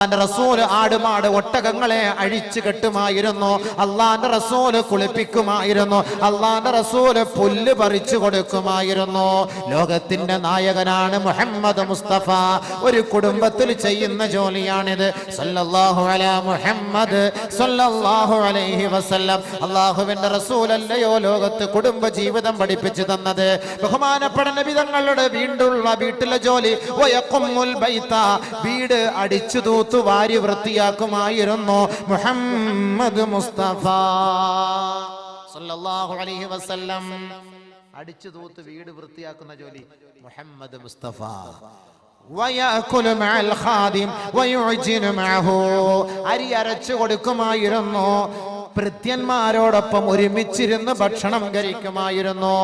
റസൂല് ആടുമാട് ഒട്ടകങ്ങളെ അഴിച്ചു കെട്ടുമായിരുന്നു. അള്ളാന്റെ റസൂല് കുളിപ്പിക്കുമായിരുന്നു. അള്ളാന്റെ റസൂല് പുല്ല് പറിച്ചു കൊടുക്കുമായിരുന്നു. ലോകത്തിന്റെ നായകനാണ് മുഹമ്മദ് മുസ്തഫ. ഒരു കുടുംബത്തിൽ ചെയ്യുന്ന ജോലിയാണിത്. സല്ലല്ലാഹു അലാ മുഹമ്മദ് സല്ലല്ലാഹു അലൈഹി വസല്ലം. അള്ളാഹുവിന്റെ റസൂലല്ലയോ ലോകത്ത് കുടുംബ ജീവിതം പഠിപ്പിച്ചു തന്നത്. ബഹുമാനപ്പെട്ട നബി തങ്ങളുടെ വീട്ടിലെ ജോലി വയഖുമുൽ ബൈത, വീട് അടിച്ചു വാരി വൃത്തിയാക്കുമായിരുന്നു മുഹമ്മദ് മുസ്തഫ സല്ലല്ലാഹു അലൈഹി വസല്ലം. അടിച്ചു തൂത്ത് വീട് വൃത്തിയാക്കുന്ന ജോലി മുഹമ്മദ് മുസ്തഫ. വയഅകുലു മഅൽ ഖാദിം വയുഅ്ജിനു മഅഹു, അരി അരച്ചു കൊടുക്കുമായിരുന്നു. ഭൃത്യന്മാരോടൊപ്പം ഒരുമിച്ചിരുന്ന് ഭക്ഷണം കഴിക്കുമായിരുന്നു.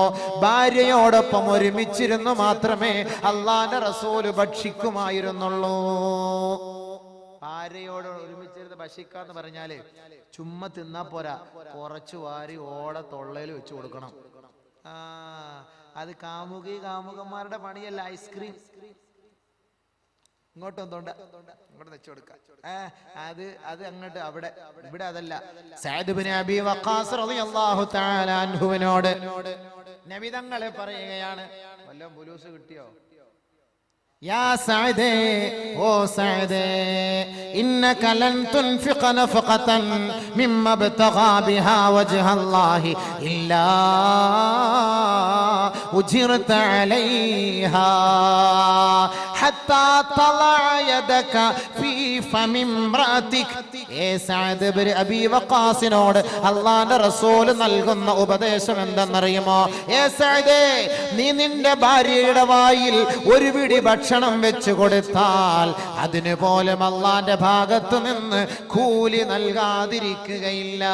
ഭാര്യയോടൊപ്പം ഒരുമിച്ചിരുന്ന് മാത്രമേ അള്ളാന്റെ റസൂല് ഭക്ഷിക്കുമായിരുന്നുള്ളൂ. ഭാര്യയോട് ഒരുമിച്ചിരുന്ന് ഭക്ഷിക്കാന്ന് പറഞ്ഞാല് ചുമ്മാ തിന്നാ പോരാ, കുറച്ചു വാരി ഓടെ തൊള്ളയിൽ വെച്ചു കൊടുക്കണം. അത് കാമുകന്മാരുടെ പണിയല്ല. ഐസ്ക്രീം ഇങ്ങോട്ട് വെച്ചു കൊടുക്കാം. അത് അങ്ങോട്ട് അവിടെ ഇവിടെ അതല്ല. സഅദ് ഇബ്നു അബീ വഖാസ് റളിയല്ലാഹു തആല അൻഹുവിനോട് നബി തങ്ങൾ പറയുകയാണ്, വല്ലതും ബുലൂസ് കിട്ടിയോ? യാ സഅദേ, ഓ സഅദേ, ഇന്നക ലൻ തുൻഫിഖ നഫഖതൻ മിമ്മ ബതഗാ ബിഹാ വജ്ഹല്ലാഹി ഇല്ലാ ഉജിർത അലൈഹാ ഹത്താ തളഅ യദക ഫീ ഫമി ഇംറഅതിക. ഏ സഅദ് ഇബ്നു അബീ വഖാസിനോട് അല്ലാഹുവിന്റെ റസൂൽ നൽകുന്ന ഉപദേശം എന്തെന്നറിയുമോ? ഏ സഅദേ, നീ നിന്റെ ഭാര്യയുടെ വായിൽ ഒരു പിടി ഭക്ഷണം വെച്ചു കൊടുത്താൽ അതിന് പോലും അല്ലാഹുവിന്റെ ഭാഗത്ത് നിന്ന് കൂലി നൽകാതിരിക്കുകയില്ല.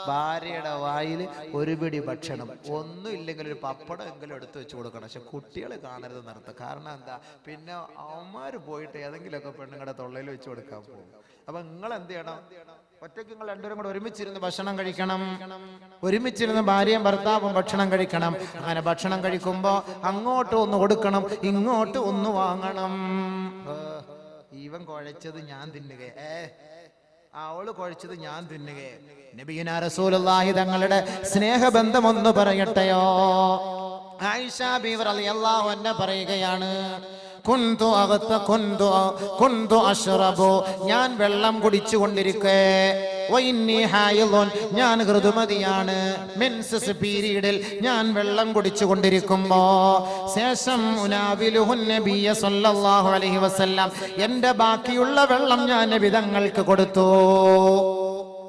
ഭാര്യയുടെ വായിൽ ഒരു പിടി ഭക്ഷണം, ഒന്നും ഇല്ലെങ്കിൽ ഒരു പപ്പടം എങ്കിലും എടുത്തു വെച്ച് കൊടുക്കണം. പക്ഷെ കുട്ടികൾ കാണരുത് നിർത്തുക. കാരണം എന്താ, പിന്നെ അവന്മാര് പോയിട്ട് ഏതെങ്കിലുമൊക്കെ പെണ്ണുങ്ങളുടെ തൊള്ളയിൽ വെച്ച് കൊടുക്കാൻ പോകും. അപ്പൊ നിങ്ങൾ എന്ത് ചെയ്യണം? ഒറ്റയ്ക്ക് നിങ്ങൾ രണ്ടുപേരും കൂടെ ഒരുമിച്ചിരുന്ന് ഭക്ഷണം കഴിക്കണം. ഒരുമിച്ചിരുന്ന് ഭാര്യയും ഭർത്താവും ഭക്ഷണം കഴിക്കണം. അങ്ങനെ ഭക്ഷണം കഴിക്കുമ്പോ അങ്ങോട്ട് ഒന്ന് കൊടുക്കണം, ഇങ്ങോട്ട് ഒന്ന് വാങ്ങണം. ഇവൻ കുഴച്ചത് ഞാൻ തിന്നുക, അവള് കുഴച്ചത് ഞാൻ തിന്നുക. നബിയുനാ റസൂലുള്ളാഹി തങ്ങളുടെ സ്നേഹബന്ധം ഒന്ന് പറയട്ടെയോ? ആയിഷ ബീവി റളിയല്ലാഹു അൻഹ പറയുകയാണ്, ഞാൻ വെള്ളം കുടിച്ചുകൊണ്ടിരിക്കേ, ഞാൻ ഋതുമതിയാണ്, മെൻസസ് പീരീഡിൽ ഞാൻ വെള്ളം കുടിച്ചുകൊണ്ടിരിക്കുമ്പോ ശേഷം എന്റെ ബാക്കിയുള്ള വെള്ളം ഞാൻ നബി തങ്ങൾക്ക് കൊടുത്തു.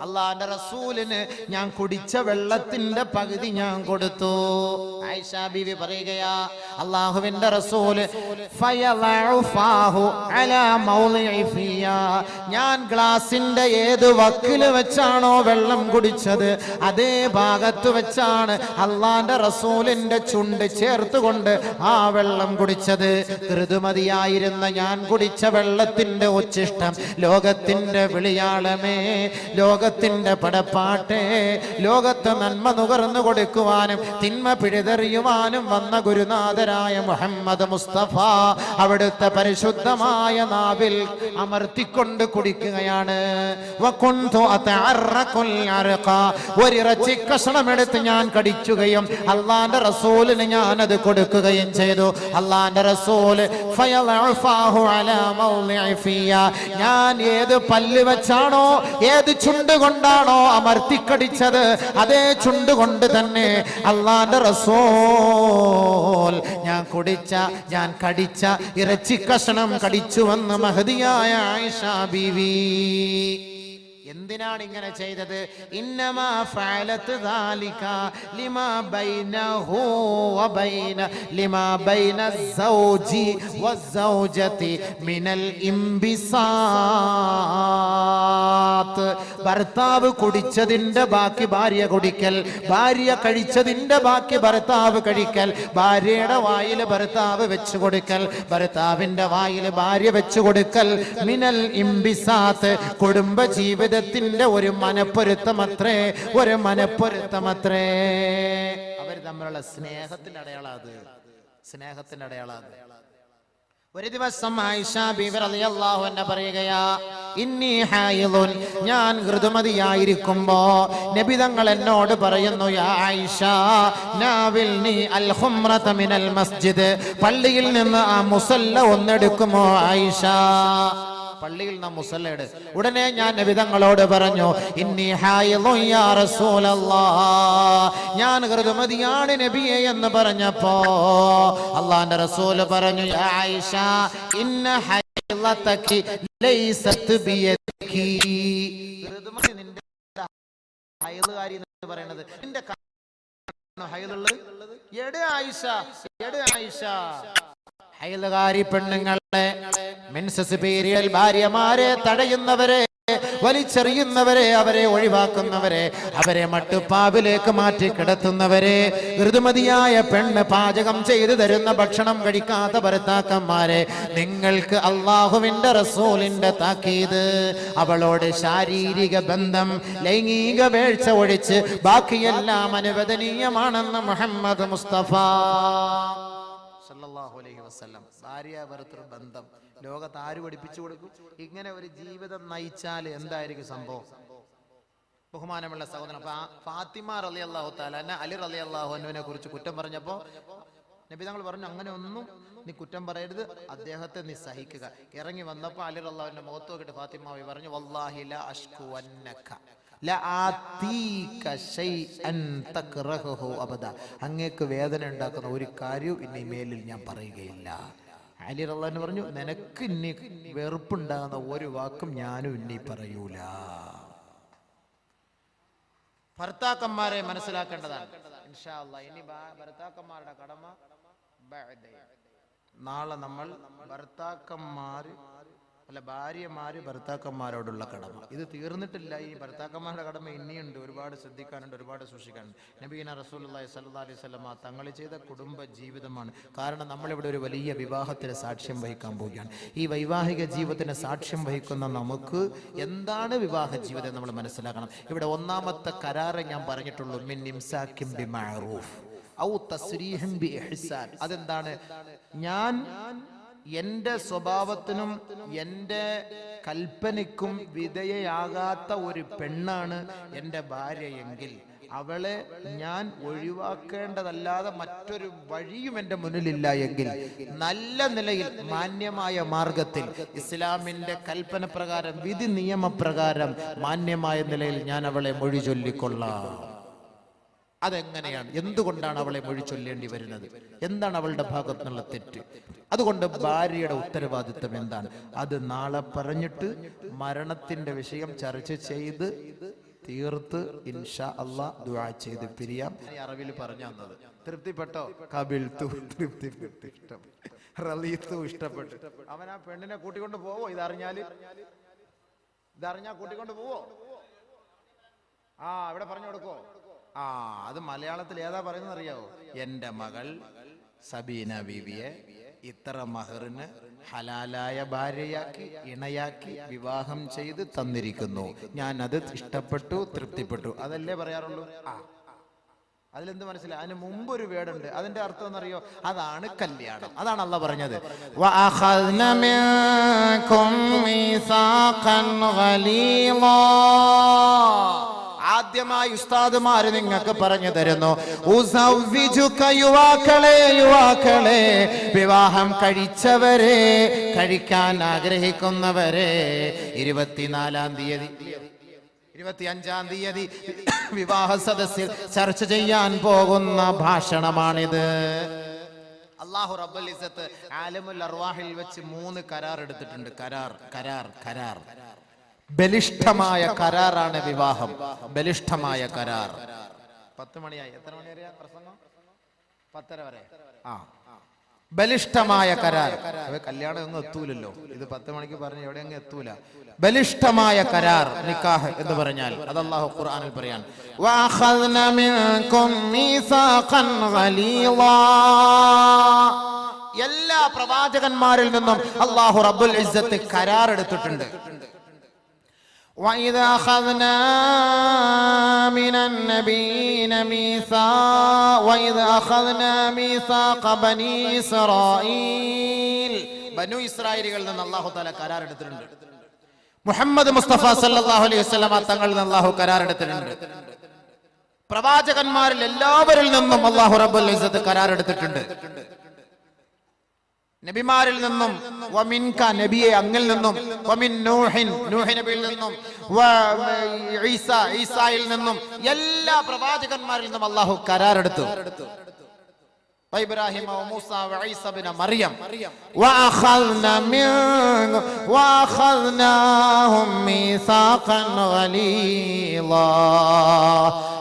അള്ളാന്റെ റസൂലിന് ഞാൻ കുടിച്ച വെള്ളത്തിന്റെ പകുതി ഞാൻ കൊടുത്തു. ആയിഷ ബീവി പറയുകയാ, അള്ളാഹുവിന്റെ റസൂല് ഞാൻ ഗ്ലാസിന്റെ ഏത് വക്കില് വെച്ചാണോ വെള്ളം കുടിച്ചത് അതേ ഭാഗത്ത് വെച്ചാണ് അള്ളാന്റെ റസൂലിന്റെ ചുണ്ട് ചേർത്തുകൊണ്ട് ആ വെള്ളം കുടിച്ചത്. ഋതുമതിയായിരുന്ന ഞാൻ കുടിച്ച വെള്ളത്തിന്റെ ഉച്ഛിഷ്ടം ലോകത്തിന്റെ വിളിയാളമേ, ലോകത്തിന്റെ പടപ്പാട്ടെ, ലോകത്ത് നന്മ നുകർന്നു കൊടുക്കുവാനും തിന്മ പിഴുതെറിയുവാനും വന്ന ഗുരുനാഥരായ മുഹമ്മദ് മുസ്തഫ അവിടുത്തെ പരിശുദ്ധമായ നാവിൽ അമർത്തിക്കൊണ്ട് കുടിക്കുകയാണ്. ഒരിറച്ചി കഷണമെടുത്ത് ഞാൻ കടിക്കുകയും അള്ളാന്റെ റസൂലിന് ഞാൻ അത് കൊടുക്കുകയും ചെയ്തു. അള്ളാന്റെ റസൂല് ഞാൻ ഏത് പല്ല് വെച്ചാണോ ഏത് ചുണ്ട് കൊണ്ടാണോ അമർത്തിക്കടിച്ചത് അതേ ചുണ്ട് കൊണ്ട് തന്നെ അള്ളാന്റെ റസൂൽ ഞാൻ കടിച്ച ഇറച്ചി കഷണം കടിച്ചുവെന്ന് മഹദിയായ ആയിഷ ബീവി. എന്തിനാണ് ഇങ്ങനെ ചെയ്തത്? ഇന്നമാ ഫഅലത് ദാലിക ലിമാ ബൈനഹു വബൈന ലിമാ ബൈന സൗജി വസൗജതി മിനൽ ഇംബിസാത്ത്. ഭർത്താവ് കുടിച്ചതിന്റെ ബാക്കി ഭാര്യ കുടിക്കൽ, ഭാര്യ കഴിച്ചതിന്റെ ബാക്കി ഭർത്താവ് കഴിക്കൽ, ഭാര്യയുടെ വായിൽ ഭർത്താവ് വെച്ചു കൊടുക്കൽ, ഭർത്താവിന്റെ വായിൽ ഭാര്യ വെച്ചു കൊടുക്കൽ. മിനൽ ഇംബിസാത്ത്, കുടുംബ ജീവിത ജീവിതത്തിന്റെ ഒരു മനപ്പൊരുത്തമത്രേ, ഒരു മനപ്പൊരുത്തമത്രേ. അവർ തമ്മിലുള്ള സ്നേഹത്തിന്റെ അടയാളം, അത് സ്നേഹത്തിന്റെ അടയാളം. ഒരു ദിവസം ആയിഷ ബീവി റളിയല്ലാഹു അൻഹ പറയുകയാ, ഇന്നി ഹായിദുൻ, ഞാൻ ഋതുമതിയായിരിക്കുമ്പോ നബി തങ്ങൾ എന്നോട് പറയുന്നു, യാ ആയിഷ നാവിൽനി അൽ ഖുംറത മിനൽ മസ്ജിദ്, പള്ളിയിൽ നിന്ന് ആ മുസല്ല ഒന്നെടുക്കുമോ ആയിഷ? പള്ളിയിൽ നാം മുസല്ലയുടെ ഉടനെ ഞാൻ നബി തങ്ങളോട് പറഞ്ഞു, ഇന്നി ഹായിദുൻ യാ റസൂലല്ലാഹ്, ഞാൻ ഋതുമതിയാണ് നബിയെ എന്ന് പറഞ്ഞപ്പോ അല്ലാഹുവിന്റെ റസൂൽ പറഞ്ഞു, യാ ആയിഷ ഇന്ന ഹൈളതകി ലൈസത് ബിയദികി, ഋതുമതി നിന്റെ ഹൈളുകാരി എന്ന് പറയുന്നത് നിന്റെ ഹൈളുള്ളത് എടെ ആയിഷ, എടെ ആയിഷ. ഹൈളുകാരി പെണ്ണുങ്ങളെ, മെൻസസ് പീരിയൽ ഭാര്യമാരെ തടയുന്നവരെ, വലിച്ചെറിയുന്നവരെ, അവരെ ഒഴിവാക്കുന്നവരെ, അവരെ മട്ടുപ്പാവിലേക്ക് മാറ്റി കിടത്തുന്നവരെ, ഋതുമതിയായ പെണ്ണ് പാചകം ചെയ്തു തരുന്ന ഭക്ഷണം കഴിക്കാത്ത ഭർത്താക്കന്മാരെ, നിങ്ങൾക്ക് അള്ളാഹുവിന്റെ റസൂലിന്റെ താക്കീത്, അവളോട് ശാരീരിക ബന്ധം, ലൈംഗിക വീഴ്ച ഒഴിച്ച് ബാക്കിയെല്ലാം അനുവദനീയമാണെന്ന് മുഹമ്മദ് മുസ്തഫ സല്ലല്ലാഹു അലൈഹി വസല്ലം. ഭാര്യ ഭർത്തൃ ബന്ധം ലോകത്ത് ആര് പഠിപ്പിച്ചു കൊടുക്കും? ഇങ്ങനെ ഒരു ജീവിതം നയിച്ചാൽ എന്തായിരിക്കും സംഭവം? ബഹുമാനമുള്ള സഹോദരൻ, ഫാത്തിമ റളിയല്ലാഹു തആല അലി റളിയല്ലാഹു അൻഹുവിനെ കുറിച്ച് കുറ്റം പറഞ്ഞപ്പോ നബി തങ്ങൾ പറഞ്ഞു, അങ്ങനെ ഒന്നും നീ കുറ്റം പറയരുത്, അദ്ദേഹത്തെ നീ സഹിക്കുക. ഇറങ്ങി വന്നപ്പോ അലി റളിയല്ലാഹുവിന്റെ മുഖത്ത് നോക്കിയിട്ട് ഫാത്തിമ പറഞ്ഞു, വല്ലാഹി ലാ അഷ്കു അന്നക ലആതീക ശൈഅൻ തക്റഹു അബദ, അങ്ങേക്ക് വേദന ഉണ്ടാക്കുന്ന ഒരു കാര്യവും ഇനി മേലിൽ ഞാൻ പറയുകയില്ല. അലി റളിയല്ലാഹു പറഞ്ഞു, നിനക്ക് ഇനി വെറുപ്പുണ്ടാകുന്ന ഒരു വാക്കും ഞാനും ഇനി പറയൂല. ഭർത്താക്കന്മാരെ മനസ്സിലാക്കേണ്ടതാണ്. ഇൻഷാ അല്ലാഹ് ഇനി ഭർത്താക്കന്മാരുടെ കടമ നാളെ നമ്മൾ ഭാര്യമാര് ഭർത്താക്കന്മാരോടുള്ള കടമ ഇത് തീർന്നിട്ടില്ല. ഈ ഭർത്താക്കന്മാരുടെ കടമ ഇനിയുണ്ട്, ഒരുപാട് ശ്രദ്ധിക്കാനുണ്ട്, ഒരുപാട് സൂക്ഷിക്കാനുണ്ട്. നബിയിന റസൂലുള്ളാഹി സ്വല്ലല്ലാഹി അലൈഹി വസല്ലമ തങ്ങൾ ചെയ്ത കുടുംബ ജീവിതമാണ്. കാരണം നമ്മളിവിടെ ഒരു വലിയ വിവാഹത്തിന് സാക്ഷ്യം വഹിക്കാൻ പോവുകയാണ്. ഈ വൈവാഹിക ജീവിതത്തിന് സാക്ഷ്യം വഹിക്കുന്ന നമുക്ക് എന്താണ് വിവാഹ ജീവിതം നമ്മൾ മനസ്സിലാക്കണം. ഇവിടെ ഒന്നാമത്തെ കരാറ് ഞാൻ പറഞ്ഞിട്ടുള്ളൂ, മിൻ ഇംസാകിൻ ബിമഅറൂഫ് ഔ തസ്രീഹിൻ ബിഇഹ്സാൻ. അതെന്താണ്? ഞാൻ എന്റെ സ്വഭാവത്തിനും എന്റെ കൽപ്പനയ്ക്കും വിധേയയാകാത്ത ഒരു പെണ്ണാണ് എന്റെ ഭാര്യയെങ്കിൽ അവളെ ഞാൻ ഒഴിവാക്കേണ്ടതല്ലാതെ മറ്റൊരു വഴിയും എൻ്റെ മുന്നിലില്ല എങ്കിൽ നല്ല നിലയിൽ മാന്യമായ മാർഗത്തിൽ ഇസ്ലാമിന്റെ കൽപ്പന പ്രകാരം, വിധി നിയമപ്രകാരം മാന്യമായ നിലയിൽ ഞാൻ അവളെ മൊഴി ചൊല്ലിക്കൊള്ളാം. അതെങ്ങനെയാണ്? എന്തുകൊണ്ടാണ് അവളെ മൊഴി ചൊല്ലേണ്ടി വരുന്നത്? എന്താണ് അവളുടെ ഭാഗത്തു നിന്നുള്ള തെറ്റ്? അതുകൊണ്ട് ഭാര്യയുടെ ഉത്തരവാദിത്വം എന്താണ്? അത് നാളെ പറഞ്ഞിട്ട് മരണത്തിന്റെ വിഷയം ചർച്ച ചെയ്ത് തീർത്ത് ഇൻഷാ അല്ലാഹ് ദുആ ചെയ്ത് പിരിയാം. അറബിയിൽ പറഞ്ഞു തന്നത് തൃപ്തിപ്പെട്ടോ? കബിൽതു, തൃപ്തിപ്പെട്ടു, റളീതു, ഇഷ്ടപ്പെട്ടു. അവൻ ആ പെണ്ണിനെ കൂട്ടിക്കൊണ്ട് പോവോ? ഇതറിഞ്ഞാ കൂട്ടിക്കൊണ്ട് പോവോ? ഇവിടെ പറഞ്ഞു കൊടുക്കോ? അത് മലയാളത്തിൽ ഏതാ പറയുന്നത് അറിയാവോ? എന്റെ മകൾ സബീന ബീവിയെ ഇത്ര മഹറിന് ഹലാലായ ഭാര്യയാക്കി, ഇണയാക്കി വിവാഹം ചെയ്ത് തന്നിരിക്കുന്നു, ഞാൻ അത് ഇഷ്ടപ്പെട്ടു, തൃപ്തിപ്പെട്ടു. അതല്ലേ പറയാറുള്ളൂ. അതിലെന്ത് മനസ്സിലായി? അതിന് മുമ്പ് ഒരു വേടുണ്ട്, അതിന്റെ അർത്ഥം എന്നറിയോ? അതാണ് കല്യാണം. അതാണ് അല്ലാഹ് പറഞ്ഞത്, വഅഖദ്ന മിൻകും മീസാഖൻ ഗലീളാ. ആദ്യമായി ഉസ്താദുമാര് നിങ്ങൾക്ക് പറഞ്ഞു തരുന്നു, യുവാക്കളെ, വിവാഹം കഴിച്ചവരെ, കഴിക്കാൻ ആഗ്രഹിക്കുന്നവരെ, 24-ാം തീയതി 25-ാം തീയതി വിവാഹ സദസ്സിൽ ചർച്ച ചെയ്യാൻ പോകുന്ന ഭാഷണമാണിത്. അല്ലാഹു റബ്ബുൽ ഇസ്സത്ത് ആലമുൽ അർവാഹിൽ വെച്ച് 3 കരാർ എടുത്തിട്ടുണ്ട്. കരാർ ബലിഷ്ഠമായ കരാറാണ് വിവാഹം. ബലിഷ്ഠമായ കരാർ. 10 മണിയായി. എത്ര മണി വരെയാ പ്രസംഗം? 10:30 വരെ. ബലിഷ്ഠമായ കരാർ. കല്യാണം ഒന്നും എത്തൂലല്ലോ, ഇത് 10 മണിക്ക് പറഞ്ഞ് എവിടെയെങ്കിലും എത്തൂല. ബലിഷ്ഠമായ കരാർ, നിക്കാഹ് എന്ന് പറഞ്ഞാൽ അത് അല്ലാഹു ഖുർആനിൽ പറയാൻ, വഅഖദ്ന മിൻകും മീസാഖൻ ഗലീളാ. എല്ലാ പ്രവാചകന്മാരിൽ നിന്നും അല്ലാഹു റബ്ബുൽ ഇസ്സത്ത് കരാർ എടുത്തിട്ടുണ്ട്. وَإِذَا أَخَذْنَا مِنَ النَّبِيِّينَ مِيثَاقًا وَإِذَا أَخَذْنَا مِيثَاقَ بَنِي إِسْرَائِيلَ. ബനു ഇസ്രായേലികളിൽ നിന്ന് അല്ലാഹു തആല കരാർ എടുത്തിട്ടുണ്ട്. മുഹമ്മദ് മുസ്തഫ സല്ലല്ലാഹു അലൈഹി വസല്ലമ തങ്ങളിൽ നിന്ന് അല്ലാഹു കരാർ എടുത്തിട്ടുണ്ട്. പ്രവാചകന്മാരിൽ എല്ലാവരിൽ നിന്നും അല്ലാഹു റബ്ബുൽ ഇസ്സത്ത് കരാർ എടുത്തിട്ടുണ്ട്. നബിമാരിൽ നിന്നും വമിൻക നബിയെ അങ്ങിൽ നിന്നും വമിൻ നൂഹിൻ നൂഹ് നബിയിൽ നിന്നും ഈസായിൽ നിന്നും എല്ലാ പ്രവാചകന്മാരിൽ നിന്നും അല്ലാഹു കരാർ എടുത്തു. ഇബ്രാഹിം മൂസ ഈസ ഇബ്നു മറിയം വഅഖദ്നാഹും മീസാഖൻ ഗലീളാ.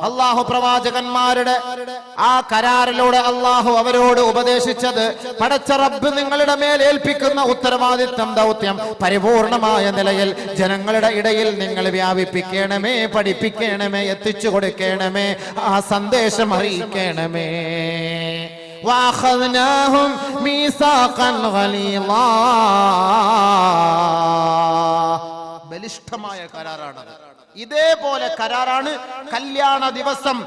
അല്ലാഹു പ്രവാചകന്മാരുടെ ആ കരാറിലൂടെ അല്ലാഹു അവരോട് ഉപദേശിച്ചത്, പടച്ച റബ്ബ് നിങ്ങളുടെ മേൽ ഏൽപ്പിക്കുന്ന ഉത്തരവാദിത്വം ദൗത്യം പരിപൂർണമായ നിലയിൽ ജനങ്ങളുടെ ഇടയിൽ നിങ്ങൾ വ്യാപിപ്പിക്കണമേ, പഠിപ്പിക്കണമേ, എത്തിച്ചു കൊടുക്കണമേ, ആ സന്ദേശം അറിയിക്കണമേ. وَأَخَذْنَاهُمْ مِيثَاقًا غَلِيظًا. ബലിഷ്ഠമായ കരാറാണത്. ഇതേപോലെ കരാറാണ് കല്യാണ ദിവസം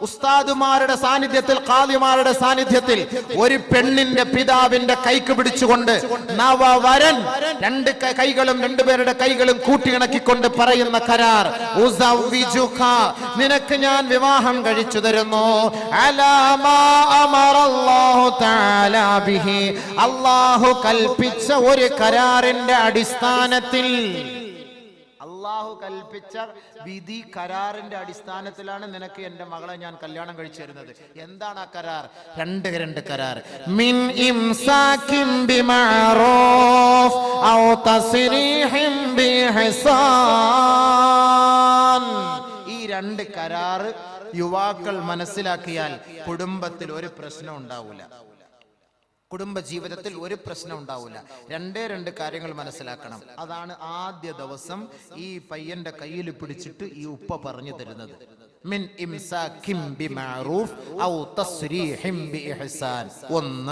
ഉസ്താദുമാരുടെ സാന്നിധ്യത്തിൽ, ഖാദിമാരുടെ സാന്നിധ്യത്തിൽ ഒരു പെണ്ണിന്റെ പിതാവിന്റെ കൈക്ക് പിടിച്ചുകൊണ്ട് നവവരൻ രണ്ട് കൈകളും രണ്ടുപേരുടെ കൈകളും കൂട്ടിയിണക്കിക്കൊണ്ട് പറയുന്ന കരാർ, ഉസവ്വിജുക, നിനക്ക് ഞാൻ വിവാഹം കഴിച്ചു തരുന്നു, അലാ മാ അമറല്ലാഹു തആല ബിഹി, അല്ലാഹു കൽപ്പിച്ച ഒരു കരാറിന്റെ അടിസ്ഥാനത്തിൽ. അല്ലാഹു കൽപ്പിച്ച വിധി കരാറിന്റെ അടിസ്ഥാനത്തിലാണ് നിനക്ക് എന്റെ മകളെ ഞാൻ കല്യാണം കഴിച്ചു തരുന്നത്. എന്താണ് ആ കരാർ? രണ്ട് കരാർ. മിൻ ഇംസാകിൻ ബിമഅറൂഫ് ഔ തസ്രീഹിൻ ബിഇഹ്സാൻ. ഈ രണ്ട് കരാർ യുവാക്കൾ മനസ്സിലാക്കിയാൽ കുടുംബത്തിൽ ഒരു പ്രശ്നം ഉണ്ടാവില്ല, കുടുംബ ജീവിതത്തിൽ ഒരു പ്രശ്നം ഉണ്ടാവില്ല. രണ്ട് കാര്യങ്ങൾ മനസ്സിലാക്കണം. അതാണ് ആദ്യ ദിവസം ഈ പയ്യന്റെ കയ്യിൽ പിടിച്ചിട്ട് ഈ ഉപ്പ പറഞ്ഞു തരുന്നത്. മിൻ ഇംസാകിൻ ബിമഅറൂഫ് ഔ തസ്രീഹിൻ ബിഇഹ്സാൻ. ഒന്ന്,